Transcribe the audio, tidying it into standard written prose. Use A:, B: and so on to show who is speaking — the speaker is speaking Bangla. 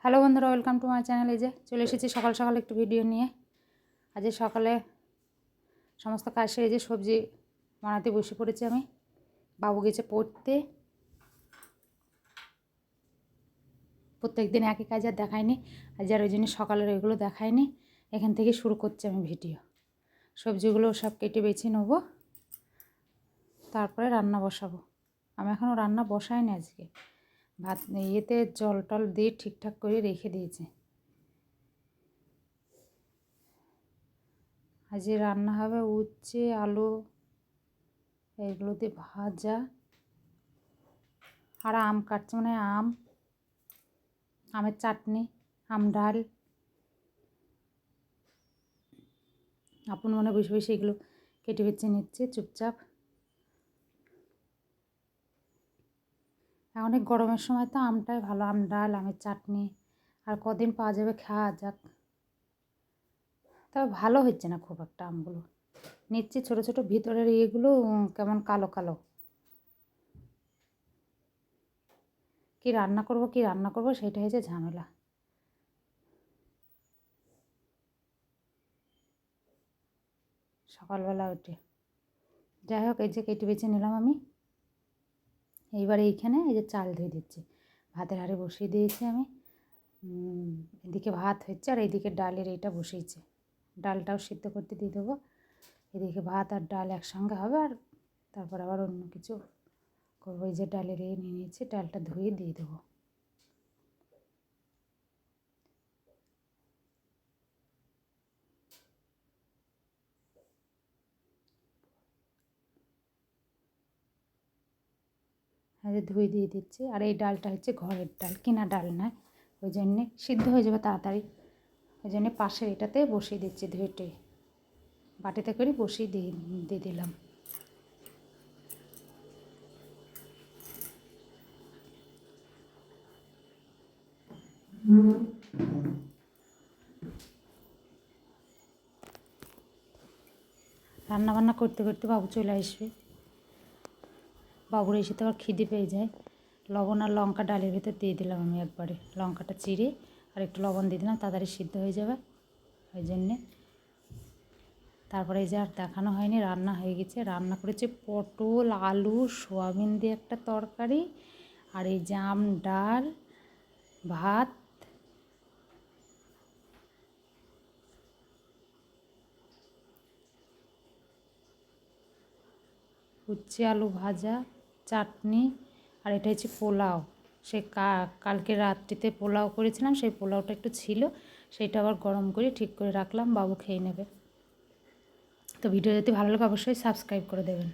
A: হ্যালো বন্ধুরা, ওয়েলকাম টু মাই চ্যানেল। এই যে চলে এসেছি সকাল সকাল একটু ভিডিও নিয়ে। আজ সকালে সমস্ত কাজ সেরে যে সবজি বানাতে বসে পড়েছি আমি। বাবু গেছে পড়তে। প্রত্যেক দিন একই কাজ আর দেখায়নি, আজ আর ওই জন্য সকালের ওইগুলো দেখায়নি। এখান থেকে শুরু করছি আমি ভিডিও। সবজিগুলো সব কেটে বেছে নেবো, তারপরে রান্না বসাবো। আমি এখনও রান্না বসাইনি আজকে। ভাত ইয়েতে জল টল দিয়ে ঠিকঠাক করে রেখে দিয়েছি। আজ রান্না হবে উচ্ছে আলু এগুলো দিয়ে ভাজা, আর আম কাটছে, মানে আমের চাটনি, আম ডাল। আপন মনে বসে বসে এগুলো কেটে বেছে নিচ্ছে চুপচাপ। অনেক গরমের সময় তো আমটাই ভালো, আম ডাল আমের চাটনি। আর কদিন পাওয়া যাবে, খাওয়া যাক। তবে ভালো হচ্ছে না খুব একটা আমগুলো। নিচ্ছি ছোটো ছোটো, ভিতরের ইয়েগুলো কেমন কালো কালো। কি রান্না করব সেটা হচ্ছে ঝামেলা। সকালবেলা উঠে যাই হোক, এই যে কেটে বেছে নিলাম আমি। এইবার এইখানে এই যে চাল ধুয়ে দিচ্ছি, ভাতের হাঁড়ি বসিয়ে দিয়েছি আমি। এদিকে ভাত হচ্ছে আর এইদিকে ডালের এইটা বসিয়েছে। ডালটাও সিদ্ধ করতে দিয়ে দেবো। এদিকে ভাত আর ডাল একসঙ্গে হবে, আর তারপর আবার অন্য কিছু করবো। এই যে ডালের নিয়ে নিয়েছি, ডালটা ধুয়ে দিয়ে দেবো। ধুয়ে দিয়ে দিচ্ছি। আর এই ডালটা হচ্ছে ঘরের ডাল, কিনা ডাল নয়। ওই জন্যে সিদ্ধ হয়ে যাবে তাড়াতাড়ি। ওই জন্যে পাশের এটাতে বসিয়ে দিচ্ছি, ধুয়েটে বাটিতে করে বসিয়ে দিয়ে দিলাম। রান্নাবান্না করতে করতে বাবু চলে আসবে। বাবুর এসে তো আবার খিদে পেয়ে যায়। লবণ আর লঙ্কা ডালের ভেতর দিয়ে দিলাম আমি একবারে, লঙ্কাটা চিড়ে আর একটু লবণ দিয়ে দিলাম, তাড়াতাড়ি সিদ্ধ হয়ে যাবে। ওই জন্যে তারপরে এই যে আর দেখানো হয়নি, রান্না হয়ে গেছে। রান্না করেছি পটল আলু সোয়াবিন দিয়ে একটা তরকারি, আর এই জাম ডাল ভাত, উচ্ছে আলু ভাজা, চাটনি, আর এটা হচ্ছে পোলাও। সে কালকে রাত্রিতে পোলাও করেছিলাম, সেই পোলাওটা একটু ছিল, সেইটা আবার গরম করে ঠিক করে রাখলাম, বাবু খেয়ে নেবে। তো ভিডিও যদি ভালো লাগে অবশ্যই সাবস্ক্রাইব করে দেবেন।